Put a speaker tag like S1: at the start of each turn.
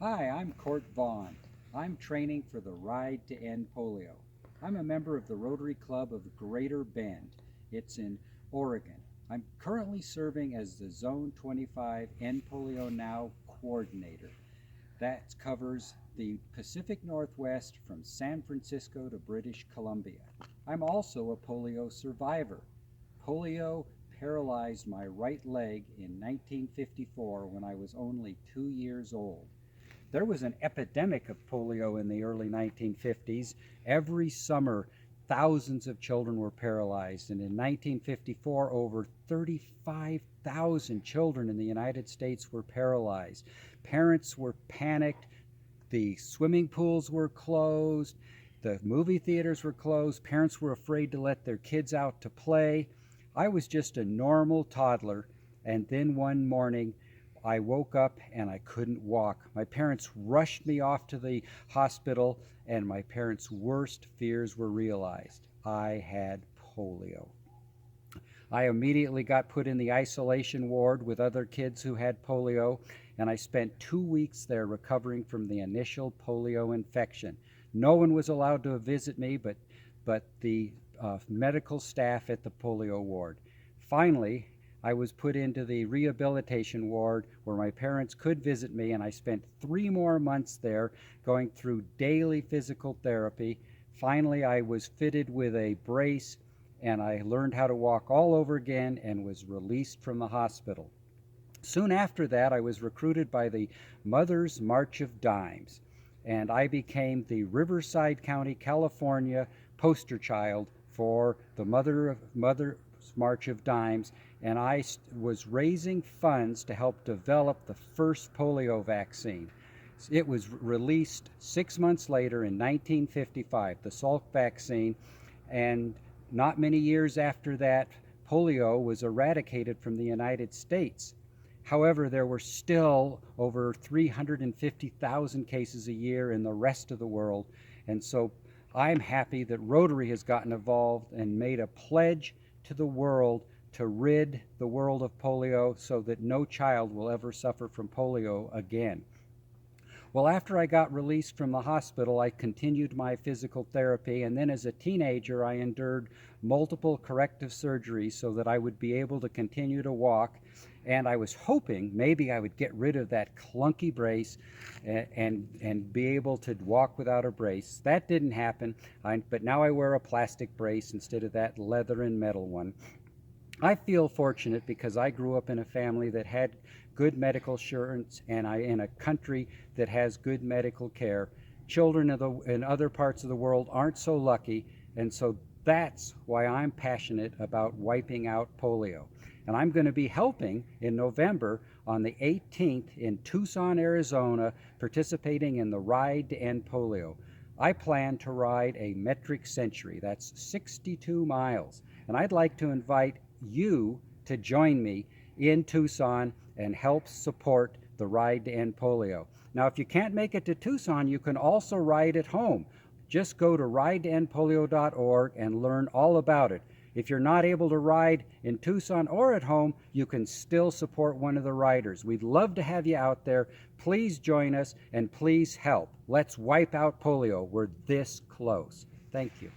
S1: Hi, I'm Cort Vaughan. I'm training for the Ride to End Polio. I'm a member of the Rotary Club of Greater Bend. It's in Oregon. I'm currently serving as the Zone 25 End Polio Now coordinator. That covers the Pacific Northwest from San Francisco to British Columbia. I'm also a polio survivor. Polio paralyzed my right leg in 1954 when I was only 2 years old. There was an epidemic of polio in the early 1950s. Every summer, thousands of children were paralyzed. And in 1954, over 35,000 children in the United States were paralyzed. Parents were panicked. The swimming pools were closed. The movie theaters were closed. Parents were afraid to let their kids out to play. I was just a normal toddler. And then one morning, I woke up and I couldn't walk. My parents rushed me off to the hospital, and my parents' worst fears were realized. I had polio. I immediately got put in the isolation ward with other kids who had polio, and I spent 2 weeks there recovering from the initial polio infection. No one was allowed to visit me but the medical staff at the polio ward. Finally, I was put into the rehabilitation ward where my parents could visit me, and I spent 3 more months there going through daily physical therapy. Finally, I was fitted with a brace, and I learned how to walk all over again and was released from the hospital. Soon after that, I was recruited by the Mother's March of Dimes, and I became the Riverside County, California poster child for the Mother's March of Dimes, and I was raising funds to help develop the first polio vaccine. It was released 6 months later in 1955, the Salk vaccine, and not many years after that, polio was eradicated from the United States. However, there were still over 350,000 cases a year in the rest of the world, and so I'm happy that Rotary has gotten involved and made a pledge to the world to rid the world of polio so that no child will ever suffer from polio again. Well, after I got released from the hospital, I continued my physical therapy, and then as a teenager, I endured multiple corrective surgeries so that I would be able to continue to walk. And I was hoping maybe I would get rid of that clunky brace and be able to walk without a brace. That didn't happen, but now I wear a plastic brace instead of that leather and metal one. I feel fortunate because I grew up in a family that had good medical insurance, and in a country that has good medical care. Children in other parts of the world aren't so lucky, and so that's why I'm passionate about wiping out polio. And I'm going to be helping in November on the 18th in Tucson, Arizona, participating in the Ride to End Polio. I plan to ride a metric century, that's 62 miles, and I'd like to invite you to join me in Tucson and help support the Ride to End Polio. Now, if you can't make it to Tucson, you can also ride at home. Just go to ridetoendpolio.org and learn all about it. If you're not able to ride in Tucson or at home, you can still support one of the riders. We'd love to have you out there. Please join us and please help. Let's wipe out polio. We're this close. Thank you.